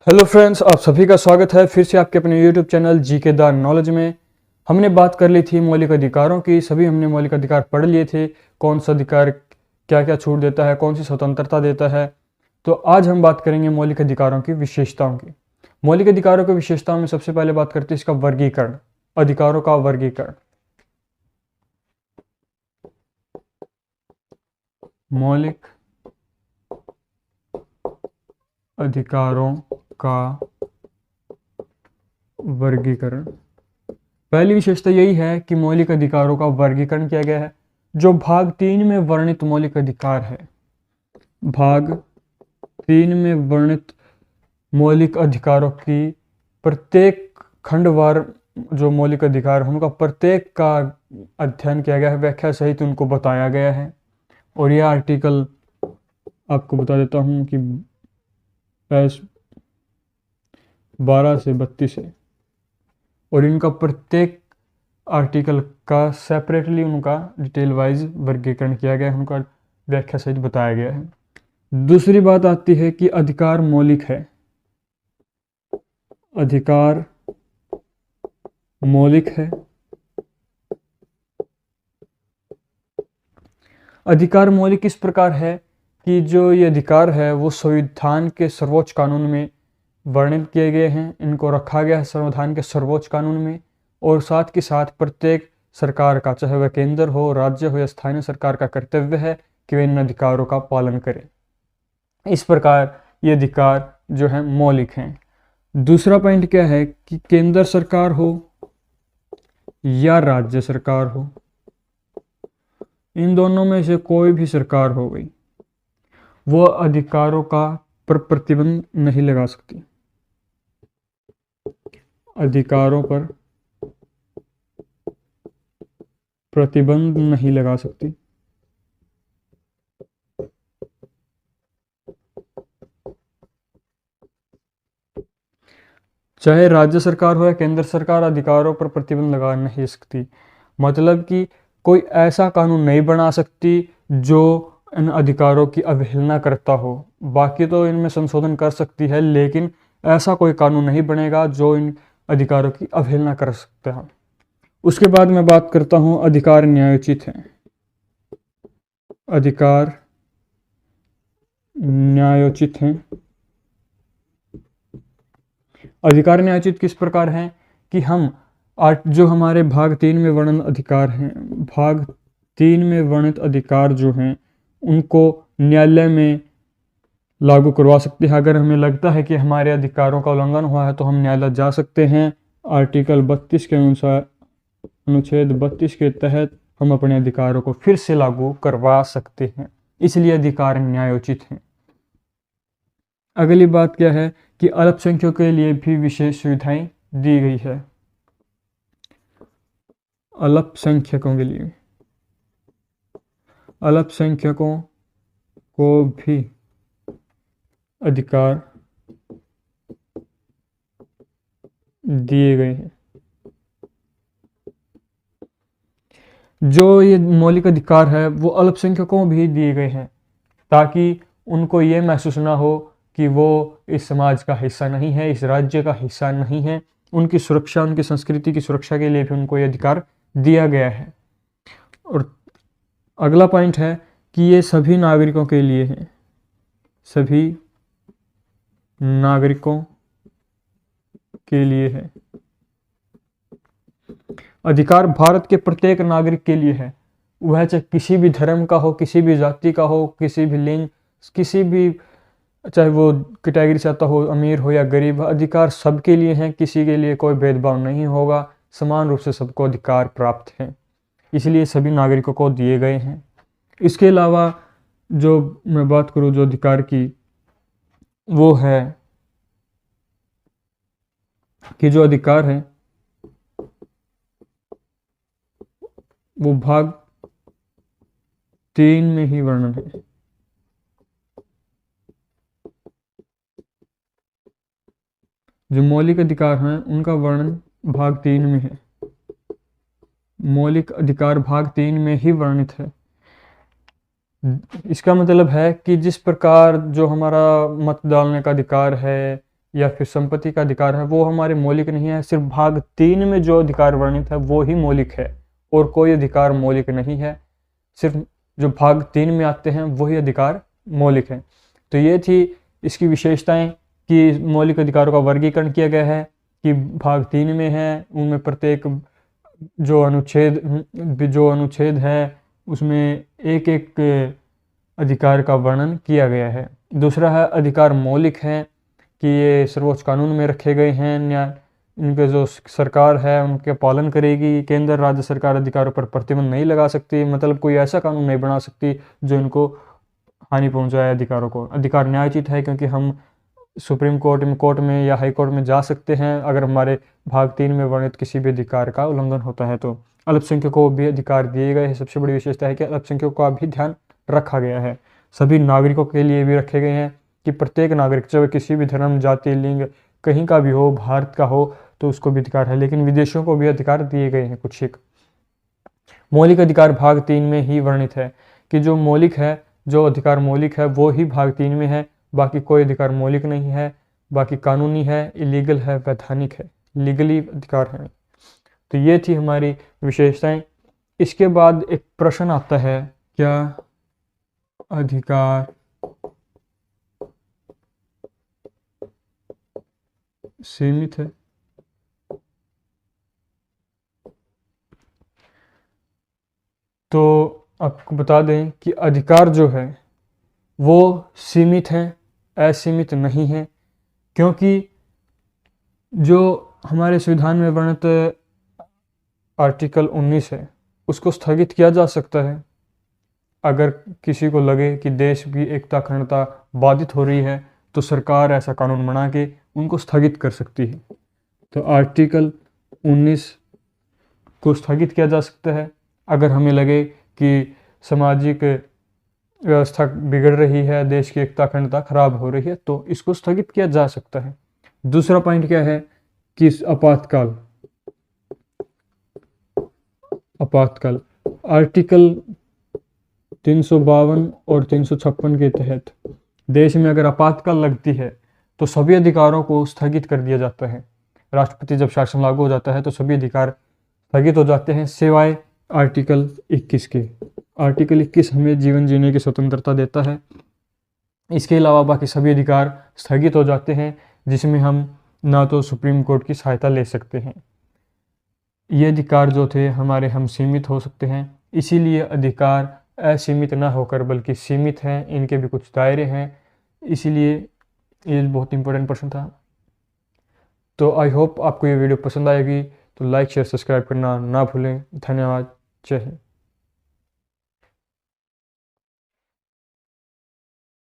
Hello friends, आप सभी का स्वागत है फिर से आपके अपने YouTube channel GK the knowledge में। हमने बात कर ली थी मौलिक अधिकारों की। सभी हमने मौलिक अधिकार पढ़ लिए थे, कौन सा अधिकार क्या क्या छूट देता है, कौन सी स्वतंत्रता देता है। तो आज हम बात करेंगे मौलिक अधिकारों की विशेषताओं की। मौलिक अधिकारों की विशेषताओं में सबसे पहले बात करते हैं इसका वर्गीकरण, अधिकारों का वर्गीकरण। मौलिक अधिकारों का वर्गीकरण। पहली विशेषता यही है कि मौलिक अधिकारों का वर्गीकरण किया गया है। जो भाग 3 में वर्णित मौलिक अधिकार है, भाग 3 में वर्णित मौलिक अधिकारों की प्रत्येक खंडवार जो मौलिक अधिकार है उनका प्रत्येक का अध्ययन किया गया है, व्याख्या सहित उनको बताया गया है। और यह आर्टिकल आपको बता देता हूँ कि 12 से 32 है और इनका प्रत्येक आर्टिकल का सेपरेटली उनका डिटेल वाइज वर्गीकरण किया गया है, उनका व्याख्या सहित बताया गया है। दूसरी बात आती है कि अधिकार मौलिक है। अधिकार मौलिक है। अधिकार मौलिक इस प्रकार है कि जो ये अधिकार है वो संविधान के सर्वोच्च कानून में वर्णित किए गए हैं, इनको रखा गया है संविधान के सर्वोच्च कानून में। और साथ के साथ प्रत्येक सरकार का, चाहे वह केंद्र हो, राज्य हो या स्थानीय सरकार का कर्तव्य है कि वे इन अधिकारों का पालन करें। इस प्रकार ये अधिकार जो है मौलिक हैं। दूसरा पॉइंट क्या है कि केंद्र सरकार हो या राज्य सरकार हो, इन दोनों में से कोई भी सरकार हो गई, वो अधिकारों का प्रतिबंध नहीं लगा सकती। अधिकारों पर प्रतिबंध नहीं लगा सकती। चाहे राज्य सरकार हो या केंद्र सरकार, अधिकारों पर प्रतिबंध लगा नहीं सकती। मतलब कि कोई ऐसा कानून नहीं बना सकती जो इन अधिकारों की अवहेलना करता हो। बाकी तो इनमें संशोधन कर सकती है, लेकिन ऐसा कोई कानून नहीं बनेगा जो इन अधिकारों की अवहेलना कर सकता है। उसके बाद मैं बात करता हूं अधिकार न्यायोचित हैं। अधिकार न्यायोचित हैं। अधिकार न्यायोचित किस प्रकार हैं कि हम जो हमारे भाग 3 में वर्णन अधिकार हैं, भाग 3 में वर्णित अधिकार जो हैं उनको न्यायालय में लागू करवा सकते हैं। अगर हमें लगता है कि हमारे अधिकारों का उल्लंघन हुआ है तो हम न्यायालय जा सकते हैं। आर्टिकल 32 के अनुसार, अनुच्छेद 32 के तहत हम अपने अधिकारों को फिर से लागू करवा सकते हैं, इसलिए अधिकार न्यायोचित हैं। अगली बात क्या है कि अल्पसंख्यकों के लिए भी विशेष सुविधाएं दी गई है। अल्पसंख्यकों के लिए, अल्पसंख्यकों को भी अधिकार दिए गए हैं। जो ये मौलिक अधिकार है वो अल्पसंख्यकों भी दिए गए हैं, ताकि उनको ये महसूस ना हो कि वो इस समाज का हिस्सा नहीं है, इस राज्य का हिस्सा नहीं है। उनकी सुरक्षा, उनकी संस्कृति की सुरक्षा के लिए भी उनको ये अधिकार दिया गया है। और अगला पॉइंट है कि ये सभी नागरिकों के लिए है। सभी नागरिकों के लिए है। अधिकार भारत के प्रत्येक नागरिक के लिए है, वह चाहे किसी भी धर्म का हो, किसी भी जाति का हो, किसी भी लिंग, किसी भी, चाहे वो कैटेगरी से आता हो, अमीर हो या गरीब, अधिकार सबके लिए हैं। किसी के लिए कोई भेदभाव नहीं होगा, समान रूप से सबको अधिकार प्राप्त हैं, इसलिए सभी नागरिकों को दिए गए हैं। इसके अलावा जो मैं बात करूं जो अधिकार की, वो है कि जो अधिकार है वो भाग 3 में ही वर्णन है। जो मौलिक अधिकार हैं उनका वर्णन भाग 3 में है। मौलिक अधिकार भाग 3 में ही वर्णित है। इसका मतलब है कि जिस प्रकार जो हमारा मत डालने का अधिकार है या फिर संपत्ति का अधिकार है वो हमारे मौलिक नहीं है। सिर्फ भाग 3 में जो अधिकार वर्णित है वो ही मौलिक है और कोई अधिकार मौलिक नहीं है। सिर्फ जो भाग 3 में आते हैं वही अधिकार मौलिक है। तो ये थी इसकी विशेषताएं कि मौलिक अधिकारों का वर्गीकरण किया गया है कि भाग 3 में है, उनमें प्रत्येक जो अनुच्छेद है उसमें एक एक अधिकार का वर्णन किया गया है। दूसरा है अधिकार मौलिक हैं कि ये सर्वोच्च कानून में रखे गए हैं, इनके जो सरकार है उनके पालन करेगी। केंद्र राज्य सरकार अधिकारों पर प्रतिबंध नहीं लगा सकती, मतलब कोई ऐसा कानून नहीं बना सकती जो इनको हानि पहुंचाए अधिकारों को। अधिकार न्यायोचित है क्योंकि हम सुप्रीम कोर्ट में या हाई कोर्ट में जा सकते हैं अगर हमारे भाग 3 में वर्णित किसी भी अधिकार का उल्लंघन होता है। तो अल्पसंख्यकों को भी अधिकार दिए गए हैं। सबसे बड़ी विशेषता है कि अल्पसंख्यकों का भी ध्यान रखा गया है। सभी नागरिकों के लिए भी रखे गए हैं कि प्रत्येक नागरिक चाहे किसी भी धर्म, जाति, लिंग कहीं का भी हो, भारत का हो, तो उसको भी अधिकार है। लेकिन विदेशियों को भी अधिकार दिए गए हैं कुछ एक। मौलिक अधिकार भाग 3 में ही वर्णित है कि जो मौलिक है, जो अधिकार मौलिक है वो ही भाग 3 में है, बाकी कोई अधिकार मौलिक नहीं है। बाकी कानूनी है, इलीगल है, वैधानिक है, लीगली अधिकार है। तो ये थी हमारी विशेषताएं। इसके बाद एक प्रश्न आता है, क्या अधिकार सीमित है? तो आपको बता दें कि अधिकार जो है वो सीमित हैं, असीमित नहीं है, क्योंकि जो हमारे संविधान में वर्णित आर्टिकल 19 है उसको स्थगित किया जा सकता है अगर किसी को लगे कि देश की एकता अखंडता बाधित हो रही है, तो सरकार ऐसा कानून बना के उनको स्थगित कर सकती है। तो आर्टिकल 19 को स्थगित किया जा सकता है अगर हमें लगे कि सामाजिक व्यवस्था बिगड़ रही है, देश की एकता अखंडता खराब हो रही है, तो इसको स्थगित किया जा सकता है। दूसरा पॉइंट क्या है कि आपातकाल आर्टिकल 352 और 356 के तहत देश में अगर आपातकाल लगती है तो सभी अधिकारों को स्थगित कर दिया जाता है। राष्ट्रपति जब शासन लागू हो जाता है तो सभी अधिकार स्थगित हो जाते हैं सिवाय आर्टिकल 21 के। आर्टिकल 21 हमें जीवन जीने की स्वतंत्रता देता है। इसके अलावा बाकी सभी अधिकार स्थगित हो जाते हैं, जिसमें हम ना तो सुप्रीम कोर्ट की सहायता ले सकते हैं। ये अधिकार जो थे हमारे, हम सीमित हो सकते हैं, इसीलिए अधिकार असीमित ना होकर बल्कि सीमित हैं, इनके भी कुछ दायरे हैं। इसीलिए ये बहुत इंपॉर्टेंट प्रश्न था। तो आई होप आपको ये वीडियो पसंद आएगी, तो लाइक शेयर सब्सक्राइब करना ना भूलें। धन्यवाद। जय हिंद।